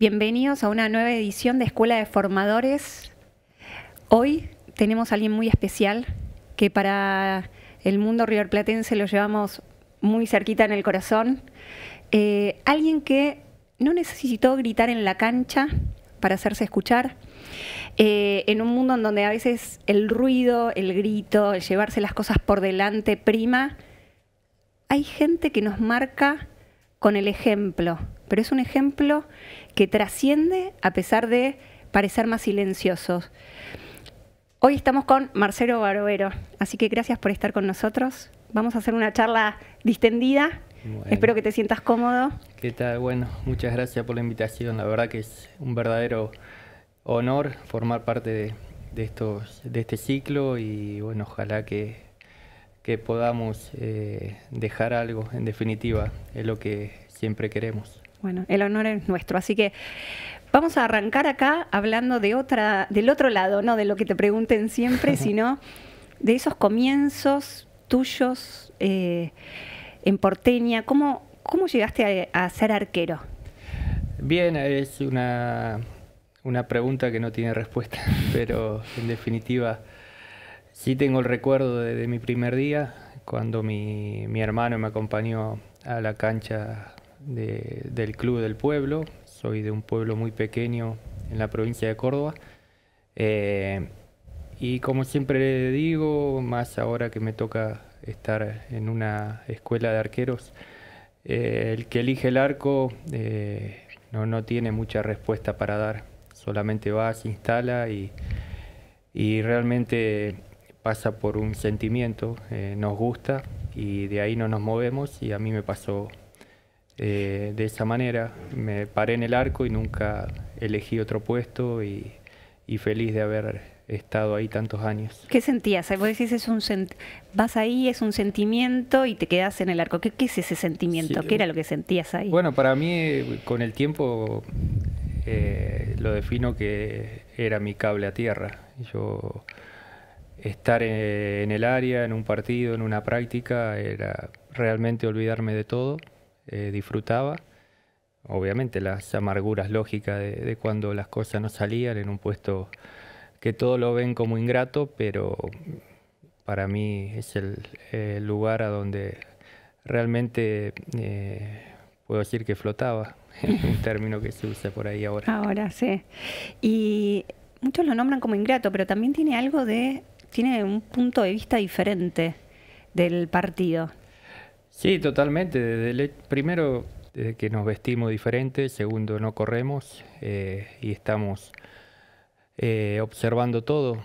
Bienvenidos a una nueva edición de Escuela de Formadores. Hoy tenemos a alguien muy especial que para el mundo riverplatense lo llevamos muy cerquita en el corazón. Alguien que no necesitó gritar en la cancha para hacerse escuchar. En un mundo en donde a veces el ruido, el grito, el llevarse las cosas por delante prima, hay gente que nos marca con el ejemplo, pero es un ejemplo que trasciende a pesar de parecer más silenciosos. Hoy estamos con Marcelo Barbero, así que gracias por estar con nosotros. Vamos a hacer una charla distendida. Bueno. Espero que te sientas cómodo. ¿Qué tal? Bueno, muchas gracias por la invitación. La verdad que es un verdadero honor formar parte de este ciclo y bueno, ojalá que podamos dejar algo, en definitiva, es lo que siempre queremos. Bueno, el honor es nuestro, así que vamos a arrancar acá hablando del otro lado, no de lo que te pregunten siempre, sino de esos comienzos tuyos en Porteña. ¿Cómo llegaste a ser arquero? Bien, es una pregunta que no tiene respuesta, pero en definitiva sí tengo el recuerdo de mi primer día, cuando mi hermano me acompañó a la cancha del club del pueblo. Soy de un pueblo muy pequeño en la provincia de Córdoba. Y como siempre digo, más ahora que me toca estar en una escuela de arqueros, el que elige el arco no tiene mucha respuesta para dar. Solamente va, se instala y realmente pasa por un sentimiento, nos gusta y de ahí no nos movemos, y a mí me pasó de esa manera. Me paré en el arco y nunca elegí otro puesto y feliz de haber estado ahí tantos años. ¿Qué sentías? Vos decís, vas ahí, es un sentimiento y te quedás en el arco. ¿Qué es ese sentimiento? Sí. ¿Qué era lo que sentías ahí? Bueno, para mí con el tiempo lo defino que era mi cable a tierra. Yo estar en el área, en un partido, en una práctica, era realmente olvidarme de todo. Disfrutaba, obviamente, las amarguras lógicas de cuando las cosas no salían en un puesto que todos lo ven como ingrato, pero para mí es el lugar a donde realmente puedo decir que flotaba, un término que se usa por ahí ahora. Ahora sí. Y muchos lo nombran como ingrato, pero también tiene un punto de vista diferente del partido. Sí, totalmente. Primero, desde que nos vestimos diferente. Segundo, no corremos y estamos observando todo.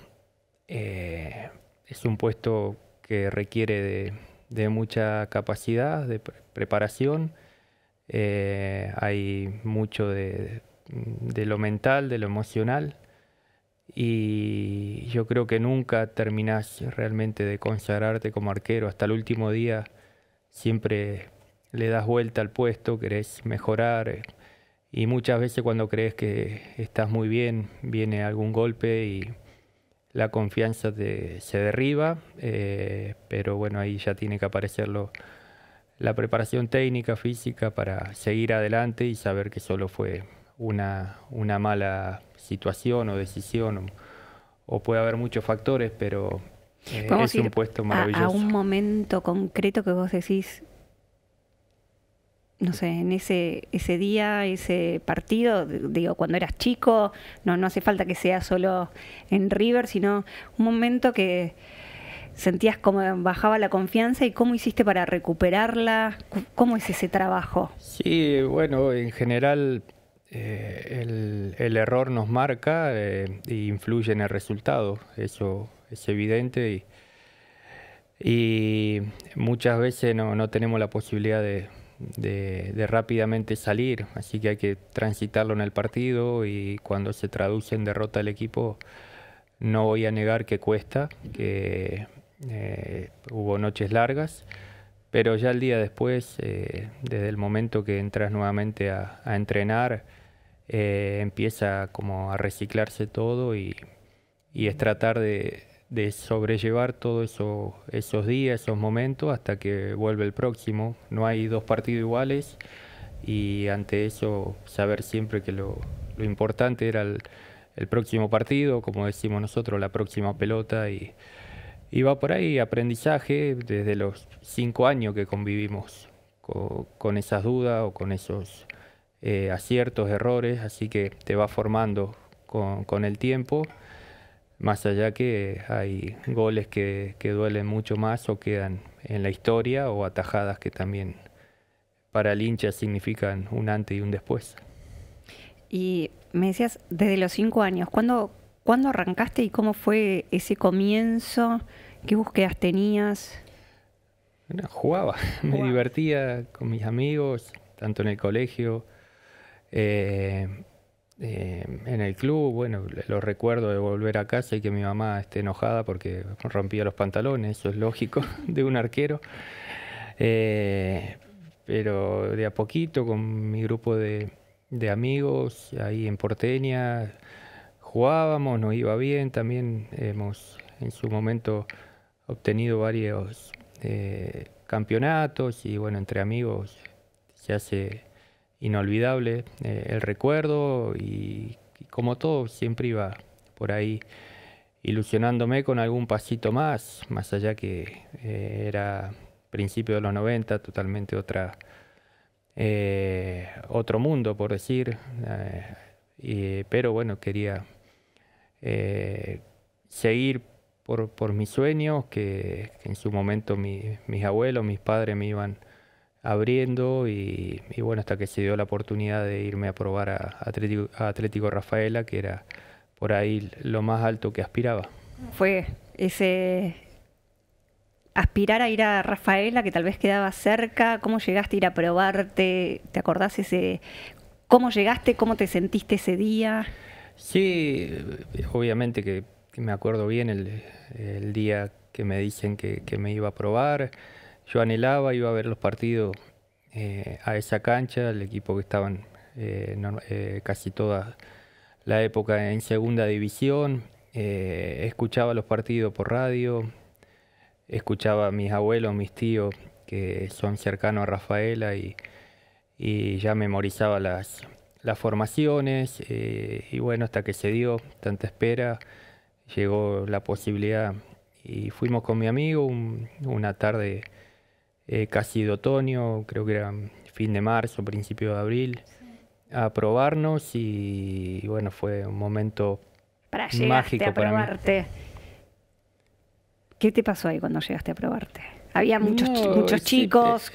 Es un puesto que requiere de mucha capacidad, de preparación. Hay mucho de lo mental, de lo emocional. Y yo creo que nunca terminás realmente de consagrarte como arquero. Hasta el último día siempre le das vuelta al puesto, querés mejorar, y muchas veces cuando crees que estás muy bien, viene algún golpe y la confianza se derriba, pero bueno, ahí ya tiene que aparecer la preparación técnica, física, para seguir adelante y saber que solo fue una mala situación o decisión, o puede haber muchos factores, pero es un puesto maravilloso. A un momento concreto que vos decís, no sé, en ese día, ese partido, digo, cuando eras chico, no hace falta que sea solo en River, sino un momento que sentías como bajaba la confianza, y cómo hiciste para recuperarla. ¿Cómo es ese trabajo? Sí, bueno, en general el error nos marca e influye en el resultado, eso es evidente, y muchas veces no tenemos la posibilidad de rápidamente salir, así que hay que transitarlo en el partido, y cuando se traduce en derrota del equipo, no voy a negar que cuesta, que hubo noches largas, pero ya el día después, desde el momento que entras nuevamente a entrenar, empieza como a reciclarse todo, y es tratar de sobrellevar todos esos días, esos momentos, hasta que vuelve el próximo. No hay dos partidos iguales, y ante eso saber siempre que lo importante era el próximo partido, como decimos nosotros, la próxima pelota y va por ahí aprendizaje desde los 5 años que convivimos con esas dudas o con esos aciertos, errores, así que te va formando con el tiempo, más allá que hay goles que duelen mucho más o quedan en la historia o atajadas que también para el hincha significan un antes y un después. Y me decías, desde los 5 años, ¿cuándo arrancaste y cómo fue ese comienzo? ¿Qué búsquedas tenías? Bueno, jugaba, me divertía con mis amigos, tanto en el colegio, en el club. Bueno, lo recuerdo de volver a casa y que mi mamá esté enojada porque rompía los pantalones, eso es lógico de un arquero. Pero de a poquito con mi grupo de amigos ahí en Porteña jugábamos, nos iba bien, también hemos en su momento obtenido varios campeonatos y bueno, entre amigos se hace inolvidable el recuerdo y como todo siempre iba por ahí ilusionándome con algún pasito más allá que era principio de los 90, totalmente otro mundo por decir, pero bueno, quería seguir por mis sueños que en su momento mis abuelos, mis padres me iban abriendo y bueno, hasta que se dio la oportunidad de irme a probar a Atlético Rafaela, que era por ahí lo más alto que aspiraba. Fue ese aspirar a ir a Rafaela, que tal vez quedaba cerca. ¿Cómo llegaste a ir a probarte? ¿Te acordás cómo llegaste, cómo te sentiste ese día? Sí, obviamente que me acuerdo bien el día que me dicen que me iba a probar. Yo anhelaba, iba a ver los partidos a esa cancha, el equipo que estaban casi toda la época en segunda división. Escuchaba los partidos por radio, escuchaba a mis abuelos, mis tíos que son cercanos a Rafaela y ya memorizaba las formaciones y bueno, hasta que se dio tanta espera, llegó la posibilidad y fuimos con mi amigo una tarde casi de otoño, creo que era fin de marzo, principio de abril, a probarnos y bueno, fue un momento mágico a probarte. para mí. ¿Qué te pasó ahí cuando llegaste a probarte? Había muchos Sí, chicos,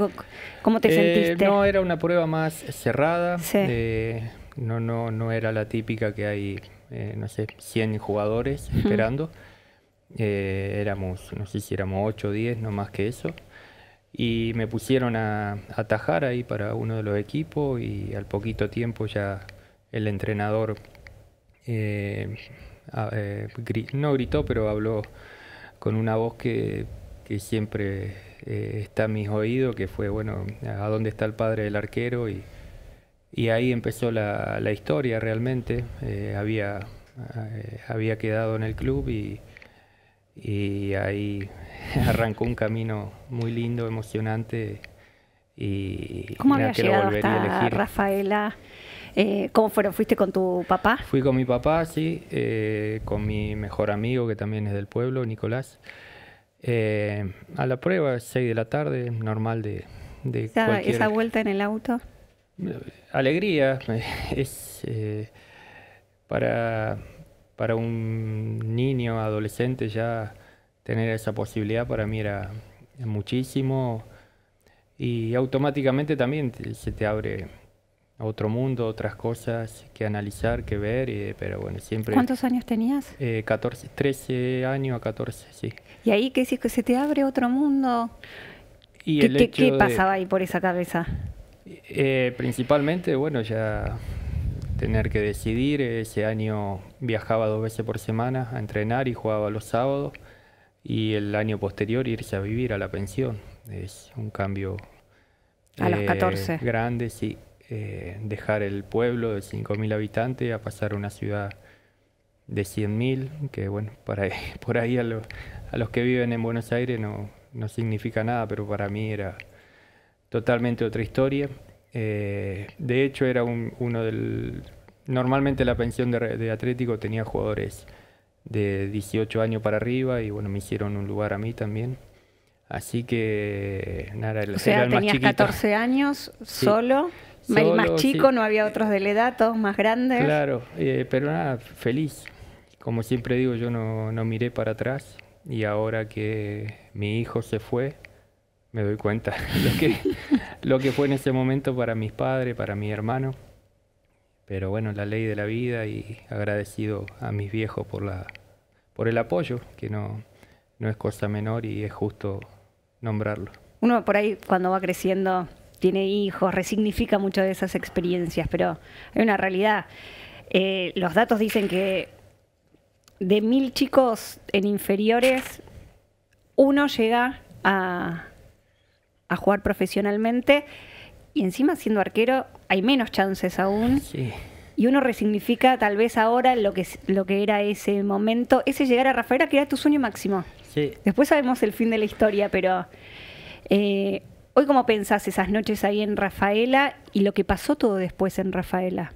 ¿cómo te sentiste? No, era una prueba más cerrada, Sí. no era la típica que hay, no sé, 100 jugadores esperando. Éramos, no sé si éramos 8 o 10, no más que eso. Y me pusieron a atajar ahí para uno de los equipos y al poquito tiempo ya el entrenador no gritó, pero habló con una voz que siempre está en mis oídos, que fue, bueno, ¿a dónde está el padre del arquero? Y ahí empezó la historia realmente. Había quedado en el club y ahí arrancó un camino muy lindo, emocionante. Y ¿Cómo nada, había que lo llegado volvería a hasta elegir. Rafaela? ¿Cómo fueron? ¿Fuiste con tu papá? Fui con mi papá, sí, con mi mejor amigo que también es del pueblo, Nicolás. A la prueba, 6 de la tarde, normal de cualquier... Esa vuelta en el auto. Alegría, es para un niño, adolescente ya tener esa posibilidad para mí era muchísimo y automáticamente también se te abre a otro mundo, otras cosas que analizar, que ver, pero bueno, siempre... ¿Cuántos años tenías? 14, 13 años a 14, sí. ¿Y ahí qué decís que se te abre otro mundo? Y ¿Qué pasaba ahí por esa cabeza? Principalmente, bueno, ya tener que decidir. Ese año viajaba 2 veces por semana a entrenar y jugaba los sábados. Y el año posterior irse a vivir a la pensión. Es un cambio a los 14. Grande, sí. Dejar el pueblo de 5.000 habitantes a pasar a una ciudad de 100.000, que bueno, por ahí a los que viven en Buenos Aires no significa nada, pero para mí era totalmente otra historia. De hecho, era uno del... Normalmente la pensión de Atlético tenía jugadores de 18 años para arriba y bueno, me hicieron un lugar a mí también. Así que nada, O sea, era el más tenías chiquito. 14 años, Sí, solo, el más chico, sí, no había otros de la edad, todos más grandes. claro, pero nada, feliz. Como siempre digo, yo no miré para atrás y ahora que mi hijo se fue, me doy cuenta lo que fue en ese momento para mis padres, para mi hermano. Pero bueno, la ley de la vida y agradecido a mis viejos por el apoyo, que no es cosa menor y es justo nombrarlo. Uno por ahí cuando va creciendo, tiene hijos, resignifica mucho de esas experiencias, pero hay una realidad. Los datos dicen que de 1000 chicos en inferiores, uno llega a jugar profesionalmente y encima siendo arquero hay menos chances aún. Sí. Y uno resignifica tal vez ahora lo que era ese momento, ese llegar a Rafaela, que era tu sueño máximo. Sí. Después sabemos el fin de la historia, pero hoy ¿cómo pensás esas noches ahí en Rafaela y lo que pasó todo después en Rafaela?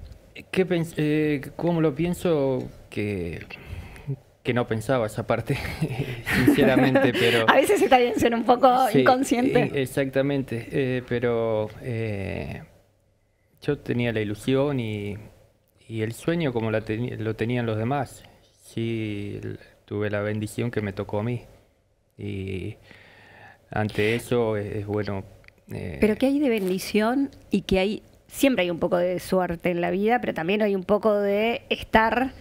¿Cómo lo pienso? Que no pensaba esa parte, sinceramente, pero... A veces está bien ser un poco Sí, inconsciente. exactamente, pero yo tenía la ilusión y el sueño como lo tenían los demás. Sí, tuve la bendición que me tocó a mí. Y ante eso es bueno. Pero que hay de bendición y que hay, siempre hay un poco de suerte en la vida, pero también hay un poco de estar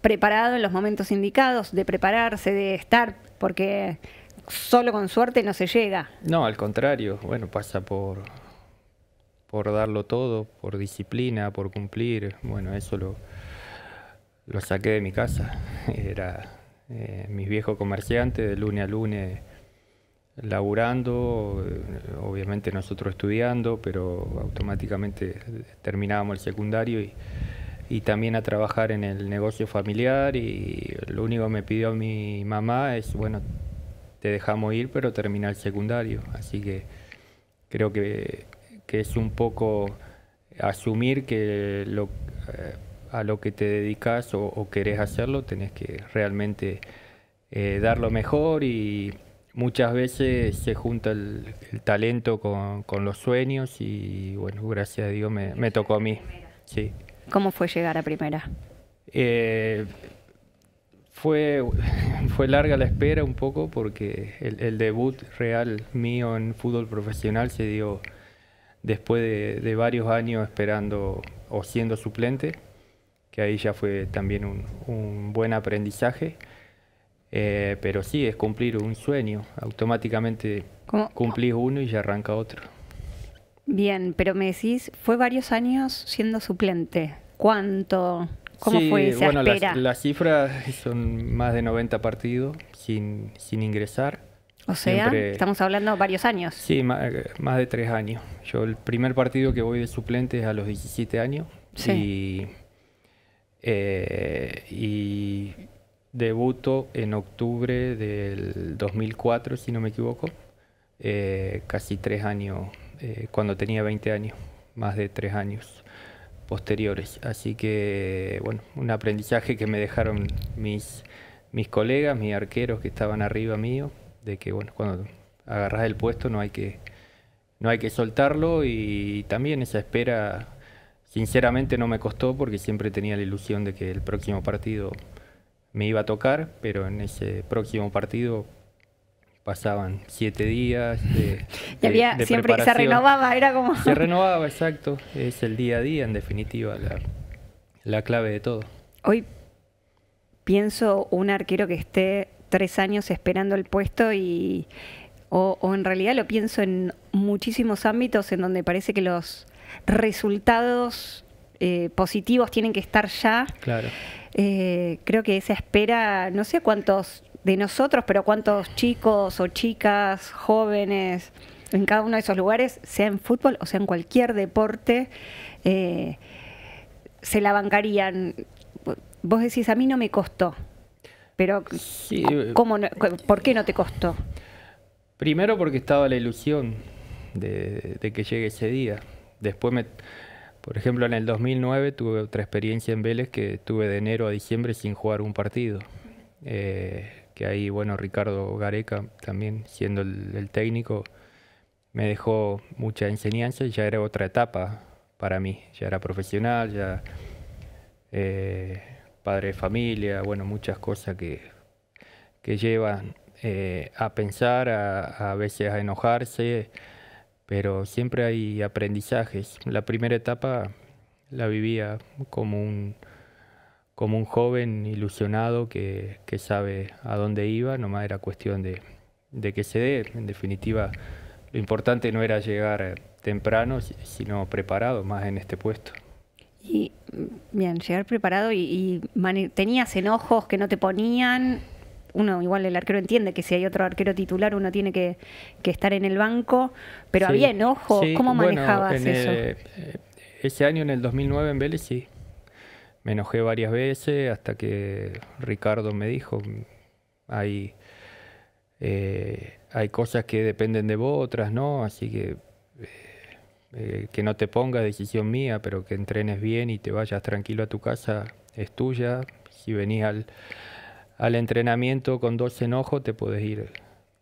preparado en los momentos indicados, de prepararse, de estar, porque solo con suerte no se llega. No, al contrario, bueno, pasa por darlo todo, por disciplina, por cumplir. Bueno, eso lo saqué de mi casa. Era mis viejos comerciantes, de lunes a lunes laburando, obviamente nosotros estudiando, pero automáticamente terminábamos el secundario y también a trabajar en el negocio familiar y lo único que me pidió mi mamá es, bueno, te dejamos ir, pero termina el secundario. Así que creo que es un poco asumir que a lo que te dedicas o querés hacerlo, tenés que realmente dar lo mejor y muchas veces se junta el talento con los sueños y bueno, gracias a Dios me tocó a mí. Sí. ¿Cómo fue llegar a primera? Fue larga la espera un poco porque el debut real mío en fútbol profesional se dio después de varios años esperando o siendo suplente, que ahí ya fue también un buen aprendizaje. Pero sí, es cumplir un sueño. Automáticamente cumplís uno y ya arranca otro. Bien, pero me decís, fue varios años siendo suplente. ¿Cuánto? ¿Cómo fue esa espera? Las cifras son más de 90 partidos sin ingresar. O sea, estamos hablando varios años. Sí, más de 3 años. Yo el primer partido que voy de suplente es a los 17 años. Sí. Y debuto en octubre del 2004, si no me equivoco. Casi 3 años, cuando tenía 20 años, más de 3 años posteriores. Así que, bueno, un aprendizaje que me dejaron mis colegas, mis arqueros que estaban arriba mío, de que, bueno, cuando agarras el puesto no hay que soltarlo y también esa espera, sinceramente no me costó porque siempre tenía la ilusión de que el próximo partido me iba a tocar, pero en ese próximo partido pasaban 7 días de siempre preparación. se renovaba, era como... Se renovaba, exacto. Es el día a día, en definitiva, la clave de todo. Hoy pienso un arquero que esté 3 años esperando el puesto o en realidad lo pienso en muchísimos ámbitos en donde parece que los resultados positivos tienen que estar ya. Claro. Creo que esa espera, no sé cuántos de nosotros, pero cuántos chicos o chicas, jóvenes, en cada uno de esos lugares, sea en fútbol o sea en cualquier deporte, se la bancarían. Vos decís, a mí no me costó, pero Sí, ¿por qué no te costó? primero porque estaba la ilusión de que llegue ese día. Después, por ejemplo, en el 2009 tuve otra experiencia en Vélez que tuve de enero a diciembre sin jugar un partido. Que ahí, bueno, Ricardo Gareca también, siendo el técnico, me dejó mucha enseñanza y ya era otra etapa para mí. Ya era profesional, ya padre de familia, bueno, muchas cosas que llevan a pensar, a veces a enojarse, pero siempre hay aprendizajes. La primera etapa la vivía como un joven ilusionado que sabe a dónde iba, nomás era cuestión de que se dé. En definitiva, lo importante no era llegar temprano, sino preparado, más en este puesto. Y bien, llegar preparado tenías enojos que no te ponían. Uno, igual el arquero entiende que si hay otro arquero titular uno tiene que estar en el banco, pero Sí, había enojos. sí, ¿Cómo bueno, manejabas eso? Ese año, en el 2009 en Vélez, sí. Me enojé varias veces hasta que Ricardo me dijo, hay, hay cosas que dependen de vos, otras no, así que no te pongas, decisión mía, pero que entrenes bien y te vayas tranquilo a tu casa, es tuya. Si venís al entrenamiento con 2 enojos, te podés ir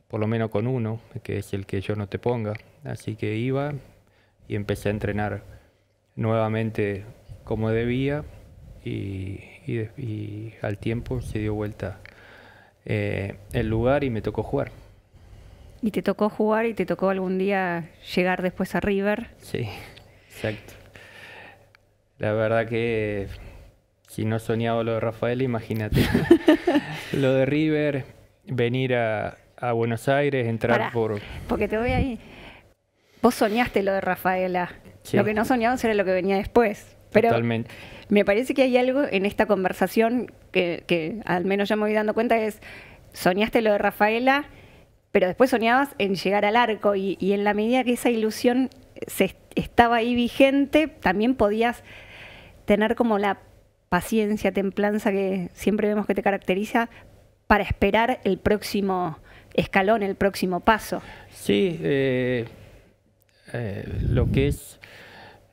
por lo menos con uno, que es el que yo no te ponga. Así que iba y empecé a entrenar nuevamente como debía y al tiempo se dio vuelta el lugar y me tocó jugar. Y te tocó jugar y te tocó algún día llegar después a River. Sí, exacto. La verdad que si no soñaba lo de Rafael, imagínate. Lo de River, venir a Buenos Aires, entrar porque te voy ahí. Vos soñaste lo de Rafaela. Sí. Lo que no soñabas era lo que venía después. Pero totalmente. Me parece que hay algo en esta conversación que al menos ya me voy dando cuenta, es soñaste lo de Rafaela, pero después soñabas en llegar al arco y en la medida que esa ilusión estaba ahí vigente, también podías tener como la paciencia, templanza que siempre vemos que te caracteriza para esperar el próximo escalón, el próximo paso. Sí, lo que es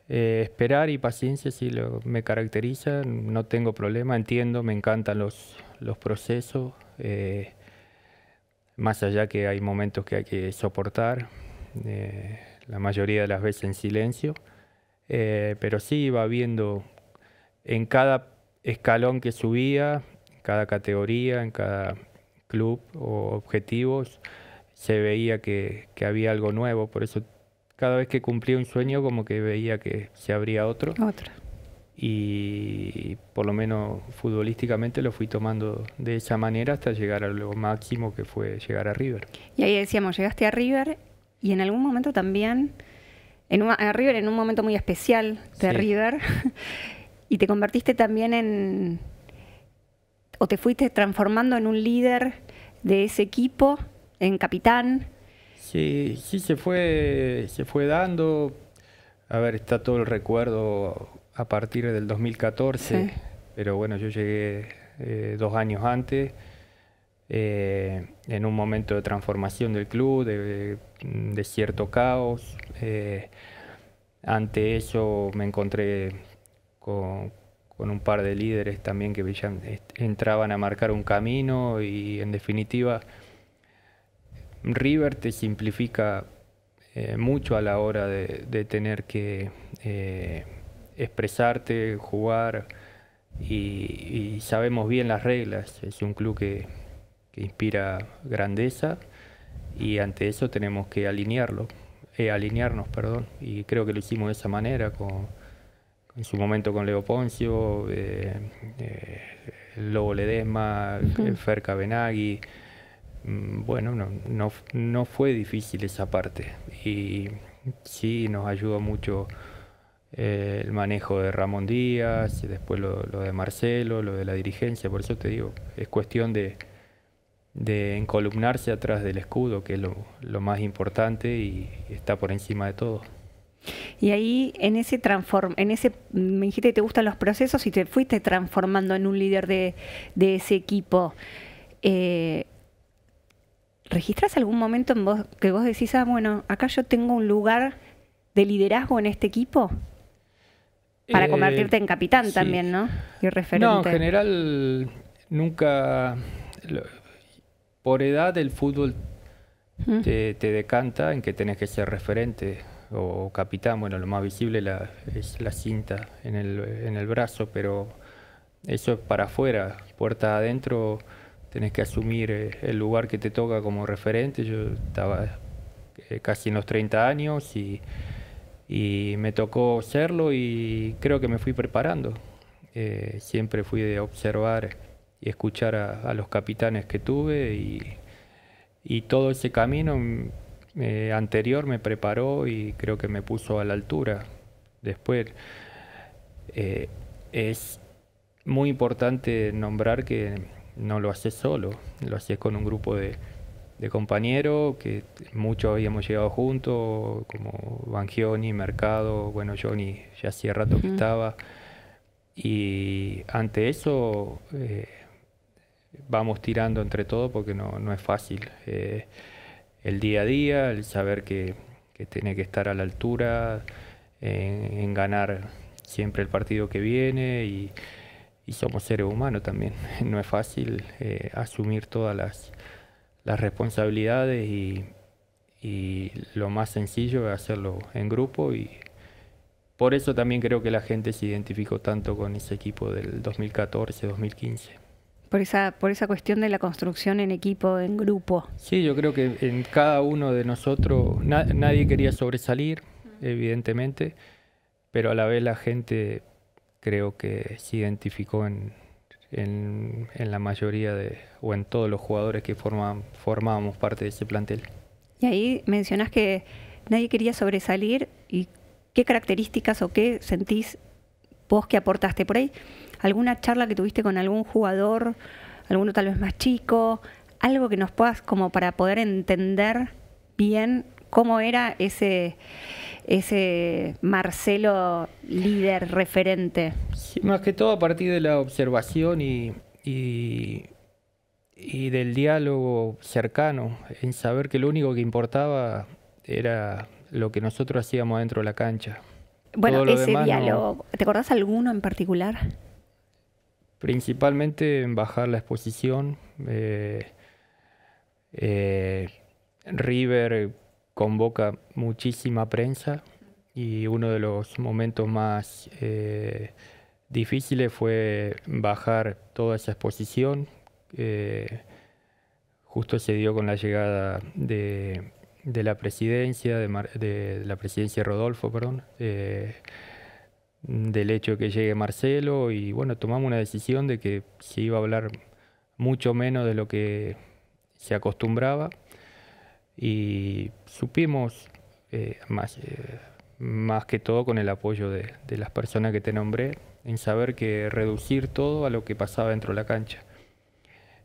esperar y paciencia sí me caracteriza, no tengo problema, entiendo, me encantan los procesos, más allá que hay momentos que hay que soportar, la mayoría de las veces en silencio, pero sí iba viendo en cada escalón que subía, en cada categoría, en cada club o objetivos, se veía que había algo nuevo, por eso cada vez que cumplía un sueño como que veía que se abría otro. Y por lo menos futbolísticamente lo fui tomando de esa manera hasta llegar a lo máximo que fue llegar a River. Y ahí decíamos, llegaste a River y en algún momento también, a River en un momento muy especial de Sí. River, y te convertiste también o te fuiste transformando en un líder de ese equipo, en capitán. Sí, se fue dando. A ver, está todo el recuerdo a partir del 2014, Sí. pero bueno, yo llegué 2 años antes, en un momento de transformación del club, de cierto caos. Ante eso me encontré con un par de líderes también que entraban a marcar un camino y en definitiva River te simplifica mucho a la hora de tener que expresarte, jugar y sabemos bien las reglas. Es un club que inspira grandeza y ante eso tenemos que alinearnos, y creo que lo hicimos de esa manera en su momento con Leo Poncio, el Lobo Ledesma, Fer Cabenagui. Bueno, no fue difícil esa parte y sí nos ayudó mucho el manejo de Ramón Díaz y después lo de Marcelo, lo de la dirigencia. Por eso te digo, es cuestión de encolumnarse atrás del escudo, que es lo más importante y está por encima de todo. Y ahí en ese me dijiste que te gustan los procesos y te fuiste transformando en un líder de ese equipo. ¿Registras algún momento que vos decís, bueno, acá yo tengo un lugar de liderazgo en este equipo? Para convertirte en capitán Sí. también, ¿no? Y referente. No, en general nunca, por edad el fútbol te decanta en que tenés que ser referente o capitán. Bueno, lo más visible es la cinta en el brazo, pero eso es para afuera. Puerta adentro tenés que asumir el lugar que te toca como referente. Yo estaba casi en los 30 años y me tocó serlo y creo que me fui preparando. Siempre fui de observar y escuchar a los capitanes que tuve y todo ese camino anterior me preparó y creo que me puso a la altura. Después es muy importante nombrar que no lo haces solo, lo haces con un grupo de compañeros que muchos habíamos llegado juntos, como Bangioni, Mercado, bueno, Johnny ya hacía rato que estaba. Y ante eso vamos tirando entre todos porque no es fácil. El día a día, el saber que tiene que estar a la altura, en ganar siempre el partido que viene y somos seres humanos también. No es fácil asumir todas las responsabilidades y lo más sencillo es hacerlo en grupo y por eso también creo que la gente se identificó tanto con ese equipo del 2014-2015. Por esa cuestión de la construcción en equipo, en grupo. Sí, yo creo que en cada uno de nosotros nadie quería sobresalir, evidentemente, pero a la vez la gente creo que se identificó en la mayoría o en todos los jugadores que formábamos parte de ese plantel. Y ahí mencionás que nadie quería sobresalir. ¿Y qué características o qué sentís vos que aportaste por ahí? ¿Alguna charla que tuviste con algún jugador, alguno tal vez más chico, algo que nos puedas como para poder entender bien cómo era ese Marcelo líder, referente? Sí, más que todo a partir de la observación y del diálogo cercano, en saber que lo único que importaba era lo que nosotros hacíamos dentro de la cancha. Bueno, Todo lo ese demás diálogo, ¿te acordás alguno en particular? Principalmente en bajar la exposición. River convoca muchísima prensa y uno de los momentos más difíciles fue bajar toda esa exposición. Justo se dio con la llegada de la presidencia, de la presidencia de Rodolfo, perdón, del hecho de que llegue Marcelo y bueno, tomamos una decisión de que se iba a hablar mucho menos de lo que se acostumbraba y supimos más que todo con el apoyo de las personas que te nombré, en saber que reducir todo a lo que pasaba dentro de la cancha.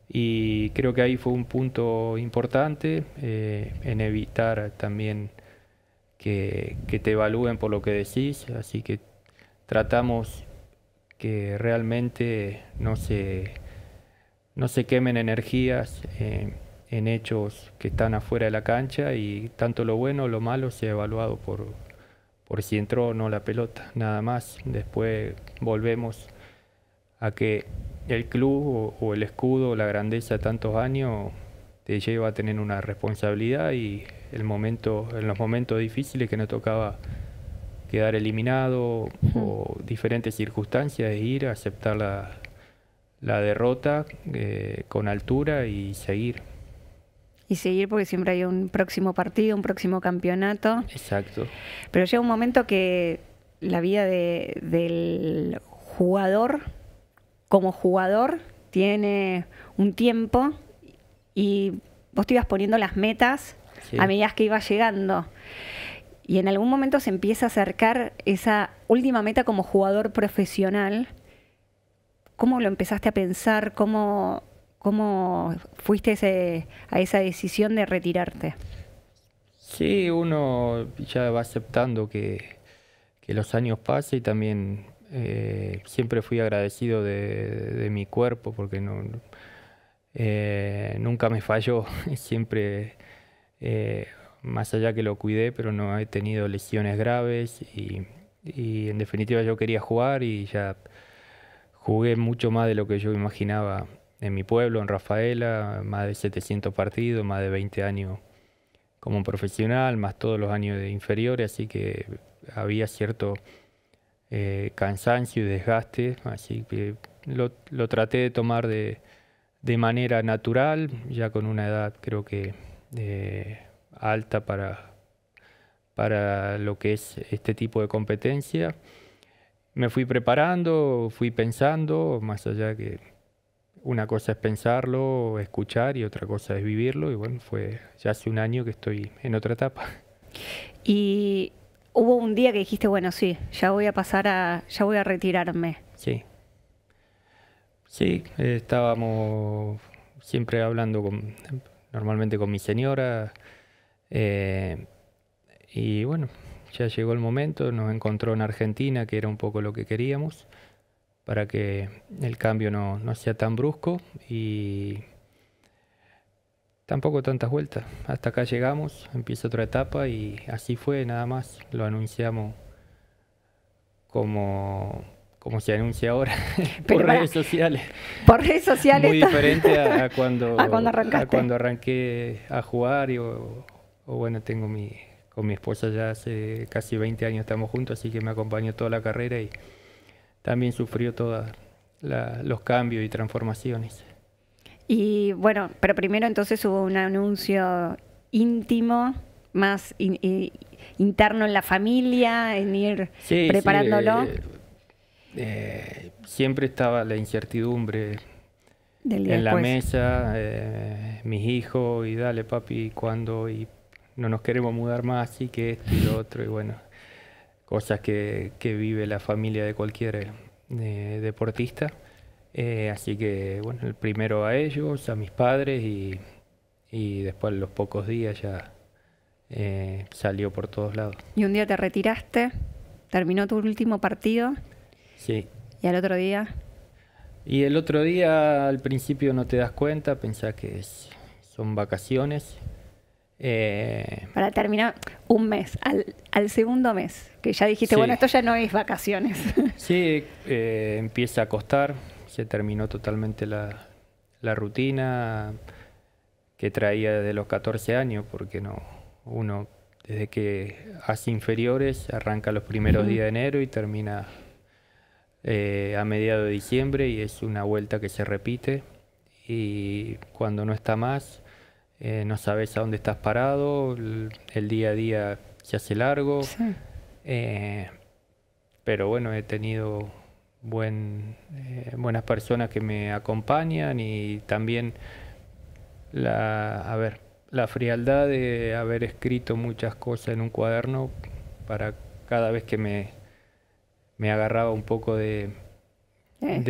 Y creo que ahí fue un punto importante en evitar también que te evalúen por lo que decís, así que tratamos que realmente no se quemen energías en hechos que están afuera de la cancha y tanto lo bueno o lo malo sea evaluado por si entró o no la pelota, nada más. Después volvemos a que el club o el escudo o la grandeza de tantos años te lleva a tener una responsabilidad y en los momentos difíciles que nos tocaba quedar eliminado o diferentes circunstancias, ir a aceptar la derrota con altura y seguir. Y seguir porque siempre hay un próximo partido, un próximo campeonato. Exacto. Pero llega un momento que la vida del jugador, como jugador, tiene un tiempo y vos te ibas poniendo las metas a medida que ibas llegando. Y en algún momento se empieza a acercar esa última meta como jugador profesional. ¿Cómo lo empezaste a pensar? ¿Cómo fuiste a esa decisión de retirarte? Sí, uno ya va aceptando que los años pasan y también siempre fui agradecido de mi cuerpo porque nunca me falló. Siempre más allá que lo cuidé, pero no he tenido lesiones graves y en definitiva yo quería jugar y ya jugué mucho más de lo que yo imaginaba en mi pueblo, en Rafaela, más de 700 partidos, más de 20 años como profesional, más todos los años de inferiores, así que había cierto cansancio y desgaste, así que lo traté de tomar de manera natural, ya con una edad creo que alta para lo que es este tipo de competencia. Me fui preparando, fui pensando, más allá que una cosa es pensarlo, escuchar y otra cosa es vivirlo. Y bueno, fue ya hace un año que estoy en otra etapa. Y hubo un día que dijiste, bueno, sí, ya voy a retirarme. Sí. Sí, estábamos siempre hablando normalmente con mi señora. Y bueno, ya llegó el momento, nos encontró en Argentina, que era un poco lo que queríamos, para que el cambio no sea tan brusco y tampoco tantas vueltas. Hasta acá llegamos, empieza otra etapa y así fue, nada más. Lo anunciamos como se anuncia ahora, por redes sociales. Por redes sociales. Muy diferente a cuando arrancaste. Arranqué a jugar o bueno, con mi esposa ya hace casi 20 años estamos juntos, así que me acompañó toda la carrera y también sufrió todos los cambios y transformaciones. Y bueno, pero primero entonces hubo un anuncio íntimo, más interno en la familia, en ir preparándolo. Siempre estaba la incertidumbre del día en la después. mesa, mis hijos, y dale papi, ¿cuándo? Y no nos queremos mudar más, y que esto y lo otro, y bueno, cosas que vive la familia de cualquier deportista. Así que bueno, el primero a ellos, a mis padres, y después a los pocos días ya salió por todos lados. Y un día te retiraste, terminó tu último partido. Sí. ¿Y al otro día? Y el otro día al principio no te das cuenta, pensás que son vacaciones. Para terminar un mes, al segundo mes, que ya dijiste, Sí. bueno, esto ya no es vacaciones. Sí, empieza a costar, se terminó totalmente la rutina que traía desde los 14 años, porque uno desde que hace inferiores arranca los primeros días de enero y termina a mediados de diciembre, y es una vuelta que se repite, y cuando no está más no sabes a dónde estás parado, el día a día se hace largo. Sí. Pero bueno, he tenido buenas personas que me acompañan, y también la frialdad de haber escrito muchas cosas en un cuaderno, para cada vez que me agarraba un poco de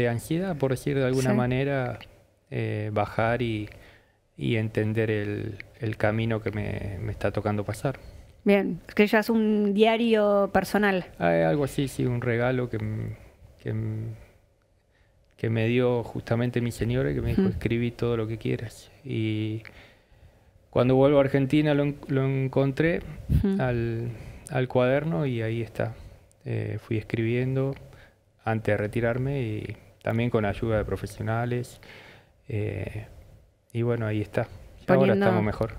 ansiedad, por decir de alguna manera, bajar y entender el camino que me está tocando pasar. Bien, que ya es un diario personal. Algo así, sí, un regalo que me dio justamente mi señora, que me dijo, escribí todo lo que quieras. Y cuando vuelvo a Argentina lo encontré al cuaderno, y ahí está. Fui escribiendo antes de retirarme, y también con ayuda de profesionales. Y bueno, ahí está. Ahora estamos mejor.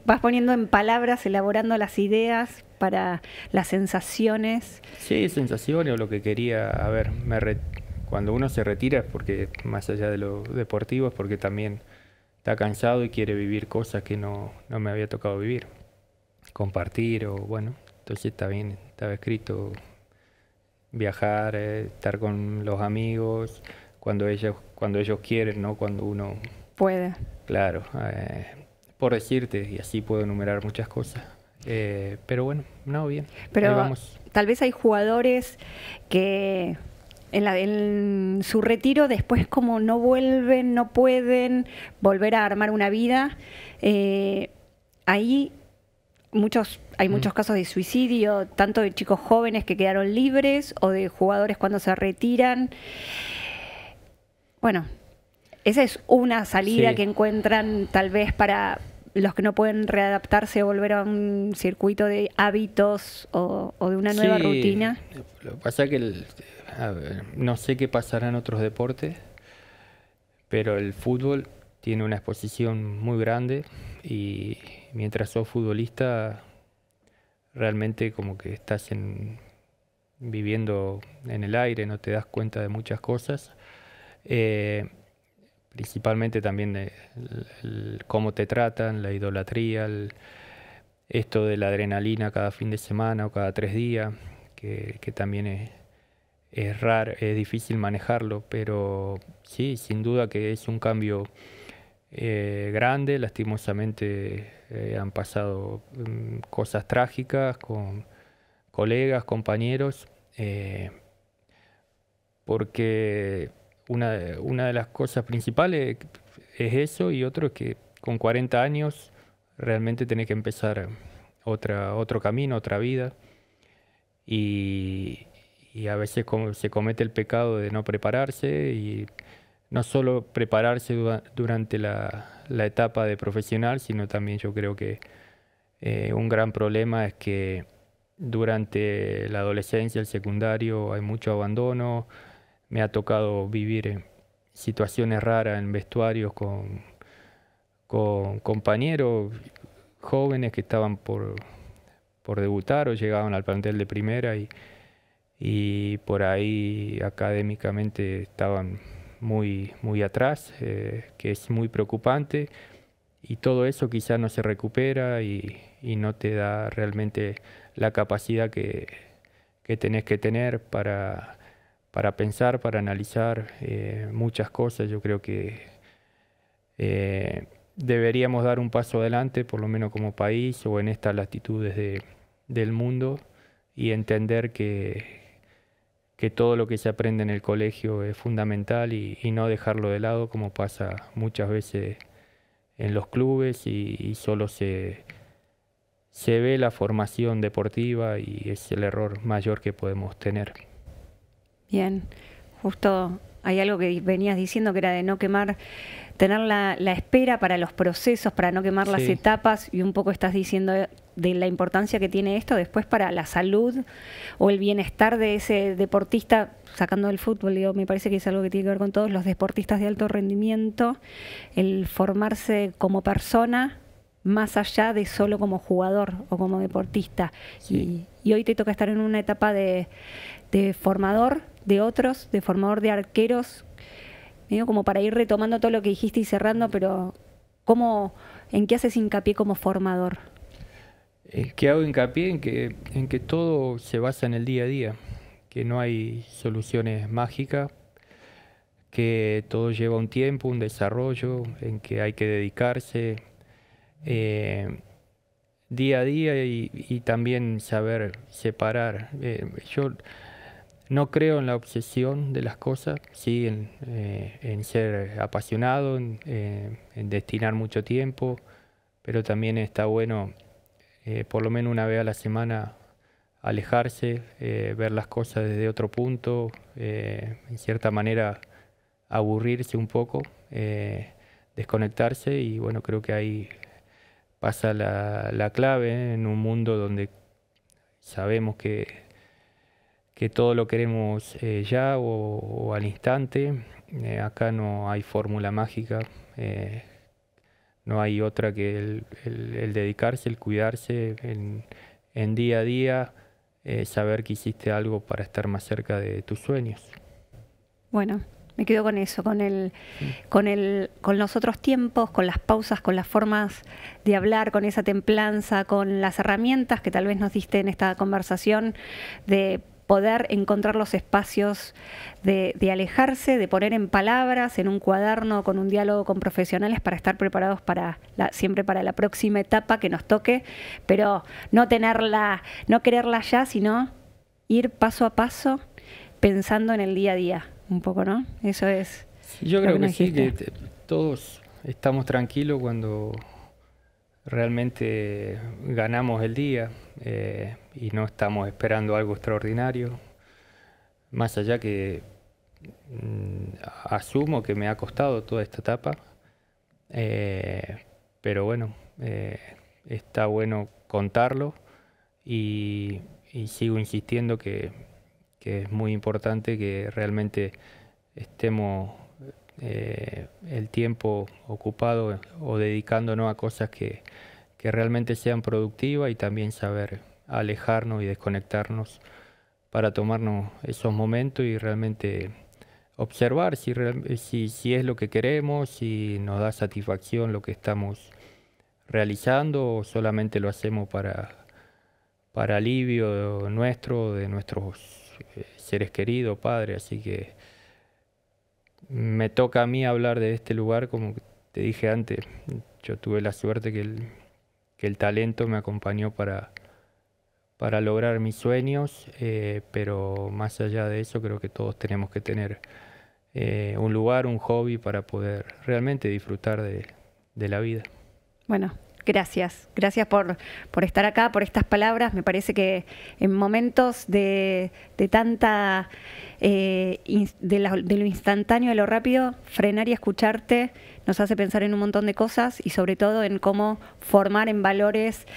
Vas poniendo en palabras, elaborando las ideas para las sensaciones. Sí, sensaciones o lo que quería. A ver, cuando uno se retira es porque, más allá de lo deportivo, es porque también está cansado y quiere vivir cosas que no me había tocado vivir. Compartir o bueno, entonces está bien, estaba escrito viajar, estar con los amigos, cuando ellos quieren, no cuando uno puede. Claro, por decirte, y así puedo enumerar muchas cosas. Pero bueno, bien. Pero ahí vamos. Tal vez hay jugadores que en su retiro después, como no vuelven, no pueden volver a armar una vida. Ahí hay muchos casos de suicidio, tanto de chicos jóvenes que quedaron libres o de jugadores cuando se retiran. Bueno, esa es una salida que encuentran tal vez para los que no pueden readaptarse o volver a un circuito de hábitos o de una nueva rutina. Lo que pasa es que a ver, no sé qué pasará en otros deportes, pero el fútbol tiene una exposición muy grande y mientras sos futbolista realmente como que estás viviendo en el aire, no te das cuenta de muchas cosas. Principalmente también de cómo te tratan, la idolatría, esto de la adrenalina cada fin de semana o cada 3 días, que también es raro, es difícil manejarlo, pero sí, sin duda que es un cambio grande. Lastimosamente han pasado cosas trágicas con colegas, compañeros, porque una de las cosas principales es eso, y otro es que con 40 años realmente tenés que empezar otro camino, otra vida, y a veces se comete el pecado de no prepararse, y no solo prepararse durante la etapa de profesional, sino también yo creo que un gran problema es que durante la adolescencia, el secundario, hay mucho abandono. Me ha tocado vivir situaciones raras en vestuarios con compañeros jóvenes que estaban por debutar o llegaban al plantel de primera, y por ahí académicamente estaban muy atrás, que es muy preocupante, y todo eso quizás no se recupera y no te da realmente la capacidad que tenés que tener para pensar, para analizar muchas cosas. Yo creo que deberíamos dar un paso adelante, por lo menos como país o en estas latitudes del mundo, y entender que todo lo que se aprende en el colegio es fundamental, y no dejarlo de lado como pasa muchas veces en los clubes, y solo se ve la formación deportiva, y es el error mayor que podemos tener. Bien, justo hay algo que venías diciendo que era de no quemar, tener la espera para los procesos, para no quemar las etapas, y un poco estás diciendo de la importancia que tiene esto después para la salud o el bienestar de ese deportista, sacando del fútbol, digo, me parece que es algo que tiene que ver con todos los deportistas de alto rendimiento, el formarse como persona más allá de solo como jugador o como deportista. Sí. Y hoy te toca estar en una etapa de formador de otros, de formador de arqueros, medio como para ir retomando todo lo que dijiste y cerrando, pero ¿en qué haces hincapié como formador? Que hago hincapié en que todo se basa en el día a día, que no hay soluciones mágicas, que todo lleva un tiempo, un desarrollo, en que hay que dedicarse día a día, y también saber separar. Yo no creo en la obsesión de las cosas, sí en ser apasionado, en destinar mucho tiempo, pero también está bueno por lo menos una vez a la semana alejarse, ver las cosas desde otro punto, en cierta manera aburrirse un poco, desconectarse, y bueno, creo que ahí pasa la clave en un mundo donde sabemos que todo lo queremos ya o al instante. Acá no hay fórmula mágica, no hay otra que el dedicarse, el cuidarse en día a día, saber que hiciste algo para estar más cerca de tus sueños. Bueno, me quedo con eso, con los otros tiempos, con las pausas, con las formas de hablar, con esa templanza, con las herramientas que tal vez nos diste en esta conversación, de poder encontrar los espacios de alejarse, de poner en palabras, en un cuaderno, con un diálogo con profesionales para estar preparados siempre para la próxima etapa que nos toque, pero no quererla ya, sino ir paso a paso pensando en el día a día, un poco, ¿no? Eso es. Yo creo que sí, que todos estamos tranquilos cuando realmente ganamos el día, y no estamos esperando algo extraordinario, más allá que asumo que me ha costado toda esta etapa, pero bueno, está bueno contarlo y sigo insistiendo que es muy importante que realmente estemos el tiempo ocupado o dedicándonos a cosas que realmente sean productivas y también saber alejarnos y desconectarnos para tomarnos esos momentos y realmente observar si es lo que queremos, si nos da satisfacción lo que estamos realizando o solamente lo hacemos para alivio nuestro, de nuestros seres queridos, padres. Así que me toca a mí hablar de este lugar, como te dije antes. Yo tuve la suerte que el talento me acompañó para lograr mis sueños, pero más allá de eso creo que todos tenemos que tener un lugar, un hobby para poder realmente disfrutar de la vida. Bueno, gracias. Gracias por estar acá, por estas palabras. Me parece que en momentos de tanta, de lo instantáneo, de lo rápido, frenar y escucharte nos hace pensar en un montón de cosas y sobre todo en cómo formar en valores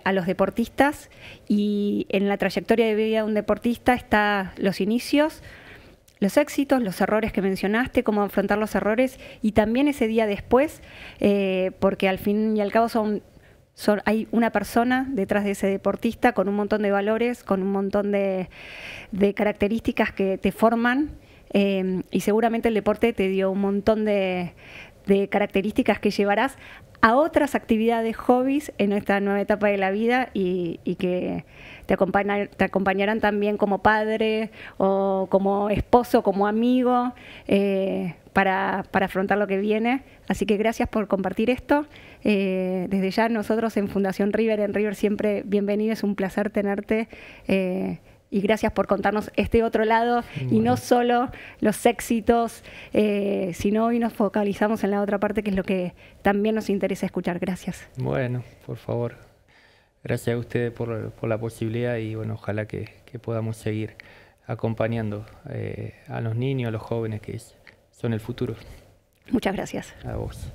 a los deportistas. Y en la trayectoria de vida de un deportista está los inicios, los éxitos, los errores que mencionaste, cómo afrontar los errores y también ese día después, porque al fin y al cabo hay una persona detrás de ese deportista con un montón de valores, con un montón de características que te forman, y seguramente el deporte te dio un montón de características que llevarás a otras actividades, hobbies en esta nueva etapa de la vida y que te acompañarán también como padre o como esposo, como amigo, para afrontar lo que viene. Así que gracias por compartir esto. Desde ya nosotros en Fundación River, en River siempre bienvenido, es un placer tenerte. Y gracias por contarnos este otro lado, bueno, y no solo los éxitos, sino hoy nos focalizamos en la otra parte, que es lo que también nos interesa escuchar. Gracias. Bueno, por favor, gracias a ustedes por la posibilidad y bueno, ojalá que podamos seguir acompañando a los niños, a los jóvenes que son el futuro. Muchas gracias. A vos.